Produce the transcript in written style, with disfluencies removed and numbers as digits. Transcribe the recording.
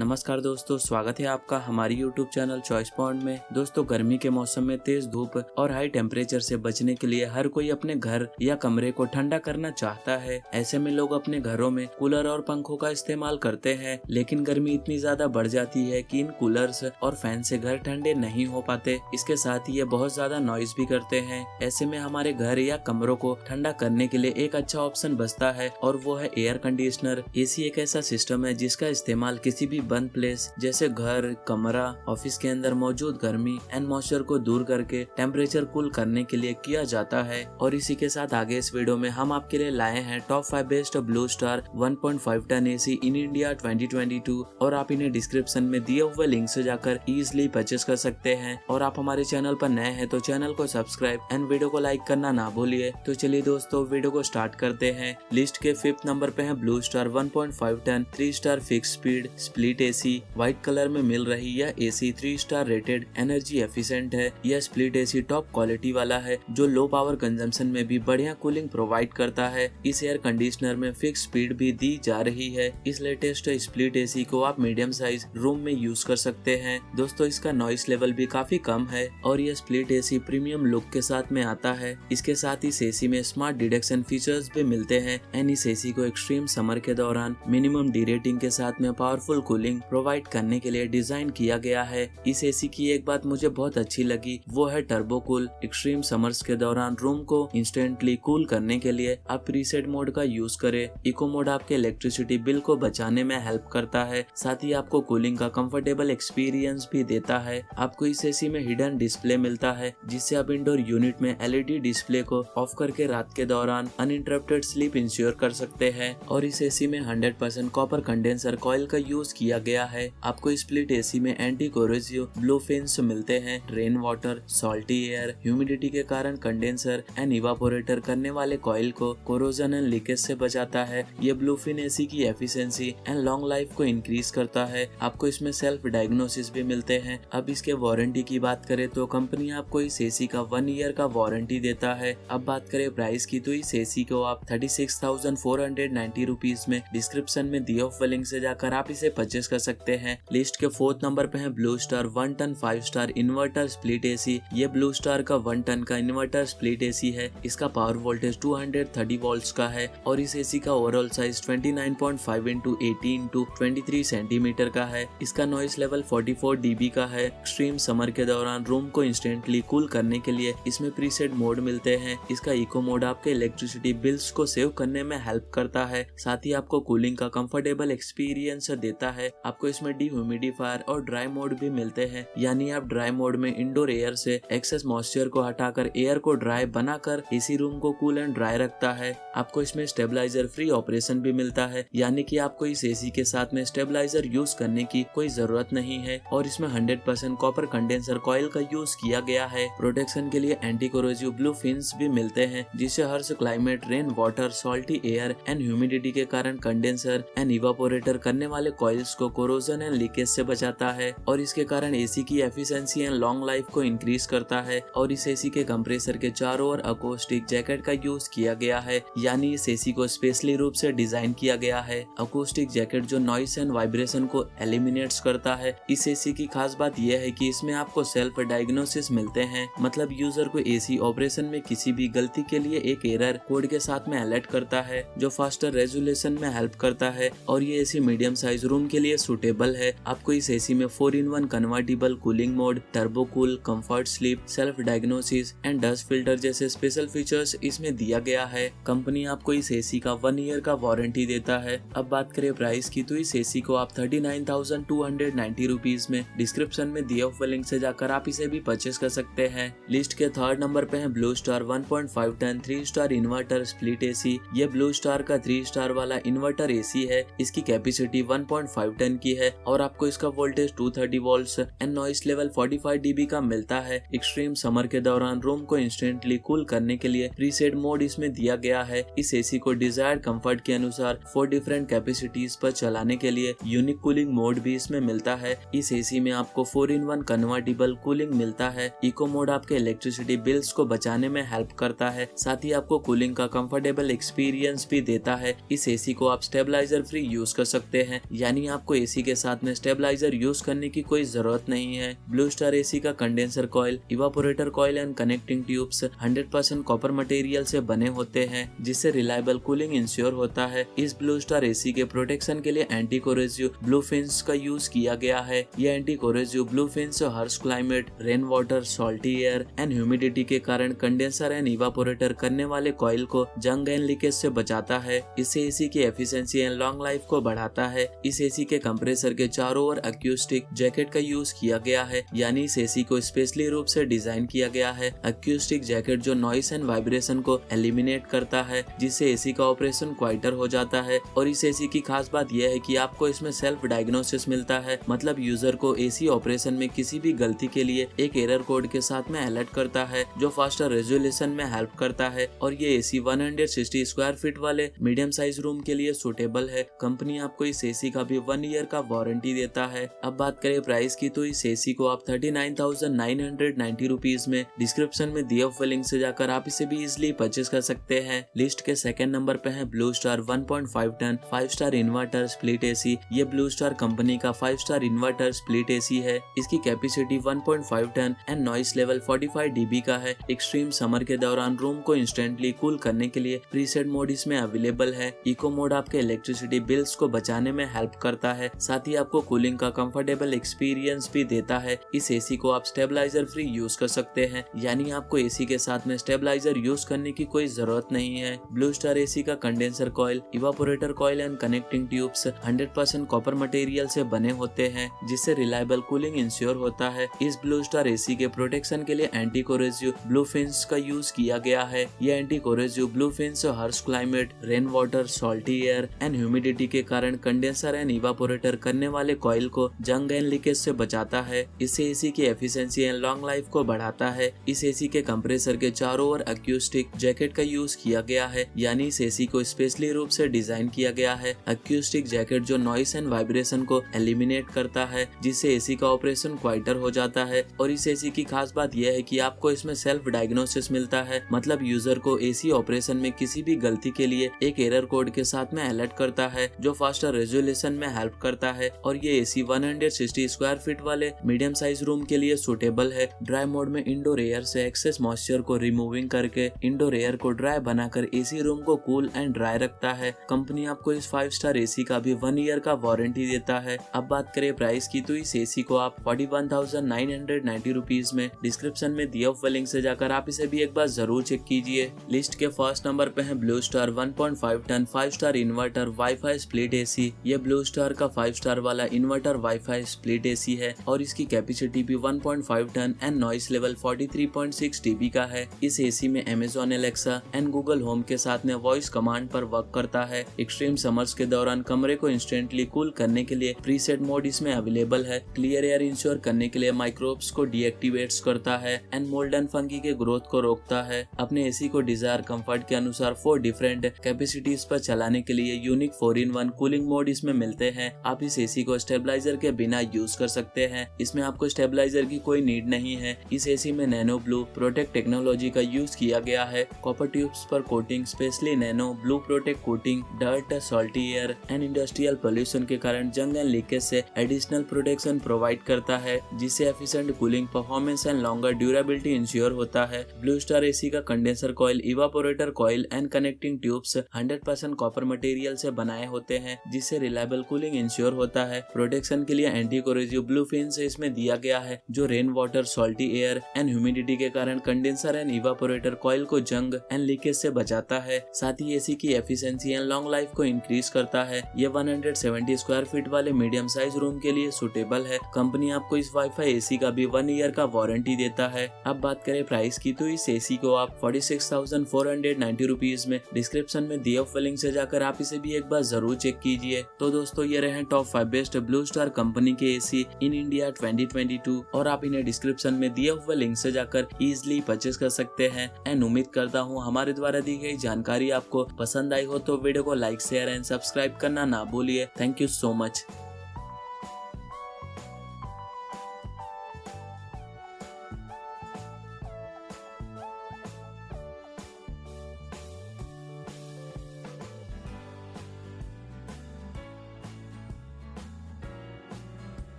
नमस्कार दोस्तों, स्वागत है आपका हमारी YouTube चैनल चॉइस पॉइंट में। दोस्तों, गर्मी के मौसम में तेज धूप और हाई टेम्परेचर से बचने के लिए हर कोई अपने घर या कमरे को ठंडा करना चाहता है। ऐसे में लोग अपने घरों में कूलर और पंखों का इस्तेमाल करते हैं, लेकिन गर्मी इतनी ज्यादा बढ़ जाती है कि इन कूलर्स और फैन से घर ठंडे नहीं हो पाते। इसके साथ ही ये बहुत ज्यादा नॉइज भी करते हैं। ऐसे में हमारे घर या कमरों को ठंडा करने के लिए एक अच्छा ऑप्शन बचता है और वो है एयर कंडीशनर। एसी एक ऐसा सिस्टम है जिसका इस्तेमाल किसी भी बंद प्लेस जैसे घर, कमरा, ऑफिस के अंदर मौजूद गर्मी एंड मॉइस्चर को दूर करके टेम्परेचर कूल करने के लिए किया जाता है। और इसी के साथ आगे इस वीडियो में हम आपके लिए लाए हैं top 5 best blue star 1.5 ton AC in India 2022 और आप इन्हें डिस्क्रिप्शन में दिए हुए लिंक से जाकर इजिली परचेस कर सकते हैं। और आप हमारे चैनल पर नए हैं तो चैनल को सब्सक्राइब एंड वीडियो को लाइक करना ना भूलिए। तो चलिए दोस्तों, वीडियो को स्टार्ट करते हैं। लिस्ट के 5th नंबर पे है blue star 1.5 ton 3 star fix speed split AC. White colour में मिल रही यह AC 3 star rated energy efficient है। यह स्प्लिट एसी टॉप क्वालिटी वाला है जो लो पावर कंजम्पशन में भी बढ़िया कूलिंग प्रोवाइड करता है। इस एयर कंडीशनर में फिक्स स्पीड भी दी जा रही है। इस लेटेस्ट स्प्लिट एसी को आप मीडियम साइज रूम में यूज कर सकते हैं। दोस्तों, इसका नॉइस लेवल भी काफी कम है और यह स्प्लिट एसी प्रीमियम लुक के साथ में आता है। इसके साथ इस एसी में स्मार्ट डिडक्शन फीचर्स भी मिलते हैं एंड इस एसी को एक्सट्रीम समर के दौरान मिनिमम डी रेटिंग के साथ में पावरफुल कूलिंग प्रोवाइड करने के लिए डिजाइन किया गया है। इस एसी की एक बात मुझे बहुत अच्छी लगी, वो है टर्बो कूल। एक्सट्रीम समर्स के दौरान रूम को इंस्टेंटली कूल करने के लिए आप प्रीसेट मोड का यूज करें। इको मोड आपके इलेक्ट्रिसिटी बिल को बचाने में हेल्प करता है, साथ ही आपको कूलिंग का कंफर्टेबल एक्सपीरियंस भी देता है। आपको इस एसी में हिडन डिस्प्ले मिलता है जिससे आप इंडोर यूनिट में एलईडी डिस्प्ले को ऑफ करके रात के दौरान अनइंटरप्टेड स्लीप इंश्योर कर सकते हैं। और इस एसी में 100% कॉपर कंडेंसर कॉइल का यूज किया गया है। आपको स्प्लिट एसी में एंटी कोरोसिव ब्लू फिन्स मिलते हैं। Rain water, salty air, humidity के कारण कंडेंसर एंड इवापोरेटर करने वाले कॉइल को कोरोजन एंड लीकेज से बचाता है। ये ब्लू फिन एसी की एफिशिएंसी एंड लॉन्ग लाइफ को इंक्रीज करता है। आपको इसमें सेल्फ डायग्नोसिस भी मिलते हैं। अब इसके वारंटी की बात करें तो कंपनी आपको इस एसी का 1 ईयर का वारंटी देता है। अब बात करें प्राइस की तो इस एसी को आप 36,490 रुपीज में डिस्क्रिप्शन में दिए हुए लिंक से जाकर आप इसे परचेस कर सकते हैं। लिस्ट के 4th नंबर पे है blue star 1 ton 5 star inverter split AC. ये ब्लू स्टार का 1 टन का इन्वर्टर स्प्लिट एसी है। इसका पावर वोल्टेज 230 वोल्ट्स का है और इस एसी का ओवरऑल साइज 29.5 × 80 × 23 सेंटीमीटर का है। इसका नॉइस लेवल 44 dB का है। एक्सट्रीम समर के दौरान रूम को इंस्टेंटली कूल करने के लिए इसमें प्रीसेट मोड मिलते हैं। इसका इको मोड आपके इलेक्ट्रिसिटी बिल्स को सेव करने में हेल्प करता है, साथ ही आपको कूलिंग का कंफर्टेबल एक्सपीरियंस देता है। आपको इसमें डिह्यूमिडिफायर और ड्राई मोड भी मिलते हैं, यानी आप ड्राई मोड में इंडोर एयर से एक्सेस मॉइस्चर को हटाकर एयर को ड्राई बनाकर एसी रूम को कूल एंड ड्राई रखता है। आपको इसमें स्टेबलाइजर फ्री ऑपरेशन भी मिलता है, यानी कि आपको इस एसी के साथ में स्टेबलाइजर यूज करने की कोई जरूरत नहीं है। और इसमें 100% कॉपर कंडेंसर कॉइल का यूज किया गया है। प्रोटेक्शन के लिए एंटी कोरोसिव ब्लू फिन्स भी मिलते हैं जिससे harsh climate, rain water, salty air and humidity के कारण कंडेंसर एंड इवापोरेटर करने वाले कॉइल्स को कोरोजन एंड लीकेज से बचाता है। और इसके कारण एसी की एफिशिएंसी एंड लॉन्ग लाइफ को इंक्रीज करता है। और इस एसी के कंप्रेसर के चारों ओर अकोस्टिक जैकेट का यूज किया गया है, यानी इस एसी को स्पेशली रूप से डिजाइन किया गया है। अकोस्टिक जैकेट जो नॉइस एंड वाइब्रेशन को एलिमिनेट्स करता है। इस एसी की खास बात यह है कि इसमें आपको सेल्फ डायग्नोसिस मिलते हैं, मतलब यूजर को एसी ऑपरेशन में किसी भी गलती के लिए एक एरर कोड के साथ में अलर्ट करता है जो फास्टर रेजोल्यूशन में हेल्प करता है। और ये एसी मीडियम साइज रूम के लिए सूटेबल है। आपको इस एसी में 4-in-1 convertible cooling mode, turbo cool, comfort sleep, self diagnosis and dust filter जैसे स्पेशल फीचर्स इसमें दिया गया है। कंपनी आपको इस एसी का 1 ईयर का वारंटी देता है। अब बात करें प्राइस की तो इस एसी को आप 39,290 रुपीज में डिस्क्रिप्शन में दिए हुए लिंक से जाकर आप इसे भी परचेस कर सकते हैं। लिस्ट के 3rd नंबर पे है blue star 1.5 ton 3 star inverter split AC. ये ब्लू स्टार का 3 स्टार वाला इन्वर्टर एसी है। इसकी कैपेसिटी 1.5 टन की है और आपको इसका voltage 230 volts and noise level 45 dB का मिलता है। एक्सट्रीम समर के दौरान रूम को इंस्टेंटली कूल करने के लिए प्रीसेट मोड इसमें दिया गया है। इस एसी को डिजायर्ड कंफर्ट के अनुसार 4 डिफरेंट कैपेसिटीज पर चलाने के लिए यूनिक कूलिंग मोड भी इसमें मिलता है। इस एसी में आपको 4-in-1 कन्वर्टेबल कूलिंग मिलता है। इको मोड आपके इलेक्ट्रिसिटी बिल्स को बचाने में हेल्प करता है, साथ ही आपको कूलिंग का कंफर्टेबल एक्सपीरियंस भी देता है। इस एसी को आप स्टेबलाइजर फ्री यूज कर सकते हैं, यानी आप आपको एसी के साथ में स्टेबलाइजर यूज करने की कोई जरूरत नहीं है। ब्लू स्टार एसी का condenser coil, evaporator coil and connecting tubes 100% copper material से बने होते हैं, जिससे रिलायबल कूलिंग इंश्योर होता है। इस ब्लू स्टार एसी के प्रोटेक्शन के लिए एंटी कोरोसिव ब्लू फिन्स का यूज किया गया है। ये anti corrosive blue fins harsh climate, rain water, salty air and humidity के कारण कंडेंसर एंड इवापोरेटर करने वाले कॉइल को जंग एंड लीकेज से बचाता है। इससे एसी की एफिशिएंसी एंड लॉन्ग लाइफ को बढ़ाता है। इस एसी के कंप्रेसर के चारों ओर अक्यूस्टिक जैकेट का यूज किया गया है, यानी इस एसी को स्पेशली रूप से डिजाइन किया गया है। अक्यूस्टिक जैकेट जो नॉइस एंड वाइब्रेशन को एलिमिनेट करता है, जिससे एसी का ऑपरेशन क्वाइटर हो जाता है। और इस एसी की खास बात यह है कि आपको इसमें सेल्फ डायग्नोसिस मिलता है, मतलब यूजर को एसी ऑपरेशन में किसी भी गलती के लिए एक एरर कोड के साथ में अलर्ट करता है, जो फास्टर रेजोल्यूशन में हेल्प करता है। और ये एसी 160 स्क्वायर फीट वाले मीडियम साइज रूम के लिए सुटेबल है। कंपनी आपको इस एसी का भी 1 ईयर का वारंटी देता है। अब बात करें प्राइस की, तो इस एसी को आप 39,990 रुपीज में डिस्क्रिप्शन में दिए हुए लिंक से जाकर आप इसे भी इजिली परचेज कर सकते हैं। लिस्ट के सेकंड नंबर पे है blue star 1.5 ton 5 star inverter split AC. ये ब्लू स्टार कंपनी का 5 स्टार इन्वर्टर स्प्लिट एसी है। इसकी capacity 1.5 ton and noise level 45 dB का है। एक्सट्रीम समर के दौरान रूम को इंस्टेंटली कूल करने के लिए प्रीसेट मोड इसमें अवेलेबल है। इको मोड आपके इलेक्ट्रिसिटी बिल्स को बचाने में हेल्प करता है, साथ ही आपको कूलिंग का कंफर्टेबल एक्सपीरियंस भी देता है। इस एसी को आप स्टेबलाइजर फ्री यूज कर सकते हैं, यानी आपको एसी के साथ में स्टेबलाइजर यूज करने की कोई जरूरत नहीं है। ब्लू स्टार एसी का condenser coil, evaporator coil and connecting tubes 100% copper material से बने होते हैं, जिससे रिलायबल कूलिंग इंश्योर होता है। इस ब्लू स्टार एसी के प्रोटेक्शन के लिए एंटी कोरोसिव ब्लू फिन्स का यूज किया गया है। ये anti corrosive blue fins harsh climate, rain water, salty air and humidity के कारण कंडेंसर एंड इवापोरेटर करने वाले कॉइल को जंग एंड लीकेज से बचाता है। इससे एसी की एफिशिएंसी एंड लॉन्ग लाइफ को बढ़ाता है। इस एसी के कंप्रेसर के चारों ओर अक्यूस्टिक जैकेट का यूज किया गया है, यानी इस एसी को स्पेशली रूप से डिजाइन किया गया है। अक्यूस्टिक जैकेट जो नॉइस एंड वाइब्रेशन को एलिमिनेट करता है, जिससे एसी का ऑपरेशन क्वाइटर हो जाता है। और इस एसी की खास बात यह है कि आपको इसमें सेल्फ डायग्नोसिस मिलता है, मतलब यूजर को एसी ऑपरेशन में किसी भी गलती के लिए एक एरर कोड के साथ में अलर्ट करता है, जो फास्टर रेजोल्यूशन में हेल्प करता है। और ये एसी 160 स्क्वायर फीट वाले मीडियम साइज रूम के लिए सुटेबल है। ड्राई मोड में इंडोर एयर से एक्सेस मॉइस्चर को रिमूविंग करके इंडोर एयर को ड्राई बनाकर एसी रूम को कूल एंड ड्राई रखता है। कंपनी आपको इस 5 स्टार एसी का भी 1 ईयर का वारंटी देता है। अब बात करें प्राइस की, तो इस एसी को आप 41,990 रुपीज में डिस्क्रिप्शन में दिए हुए लिंक से जाकर आप इसे भी एक बार जरूर चेक कीजिए। लिस्ट के फर्स्ट नंबर पे है blue star 1.5 ton 5 star inverter wifi split AC. ये ब्लू स्टार का 5 स्टार वाला इन्वर्टर वाईफाई स्प्लिट एसी है और इसकी कैपेसिटी भी 1.5 ton and noise level 43.6 dB का है। इस एसी में Amazon Alexa and Google Home के साथ में वॉइस कमांड पर वर्क करता है। एक्सट्रीम समर्स के दौरान कमरे को इंस्टेंटली कूल करने के लिए प्रीसेट मोड इसमें अवेलेबल है। क्लियर एयर इंश्योर करने के लिए माइक्रोब्स को डीएक्टिवेट्स करता है एंड मोल्ड एंड फंगी के ग्रोथ को रोकता है। अपने एसी को डिजायर कंफर्ट के अनुसार 4 डिफरेंट कैपेसिटीज पर चलाने के लिए यूनिक 4-in-1 कूलिंग मोड इसमें मिलते हैं। आप इस एसी को स्टेबलाइजर के बिना यूज कर सकते हैं। इसमें आपको स्टेबलाइजर की कोई नीड नहीं है। इस एसी में नैनो ब्लू प्रोटेक्ट टेक्नोलॉजी का यूज किया गया है। कॉपर ट्यूब्स पर coating, specially nano blue protect coating dirt, salty air and industrial pollution के कारण जंग एंड लीकेज से एडिशनल प्रोटेक्शन प्रोवाइड करता है, जिससे efficient cooling performance and longer durability ensure होता है। ब्लू स्टार एसी का condenser coil, evaporator coil and connecting tubes 100% copper material से बनाए होते हैं, जिससे रिलायबल कूलिंग इंश्योर होता है। प्रोटेक्शन के लिए एंटी कोरोसिव ब्लू फिन्स इसमें दिया गया है, जो rain water, salty air and humidity के कारण कंडेंसर एंड इवापोरेटर कॉइल को जंग एंड लीकेज से बचाता है। साथ ही एसी की एफिशिएंसी एंड लॉन्ग लाइफ को इंक्रीज करता है। ये 170 स्क्वायर फीट वाले मीडियम साइज रूम के लिए सुटेबल है। कंपनी आपको इस वाईफाई एसी का भी 1 ईयर का वारंटी देता है। अब बात करें प्राइस की, तो इस एसी को आप 46,490 रुपीज में डिस्क्रिप्शन में दिए हुए लिंक से जाकर आप इसे भी एक बार जरूर चेक कीजिए। तो दोस्तों, ये रहे top 5 best blue star company के एसी इन इंडिया 2022 और आप इन्हें डिस्क्रिप्शन में दिए हुए लिंक से जाकर इजिली परचेज कर सकते हैं। एंड उम्मीद करता हूँ हमारे द्वारा दी गई जानकारी आपको पसंद आई हो, तो वीडियो को लाइक, शेयर एंड सब्सक्राइब करना ना भूलिए। Thank you so much.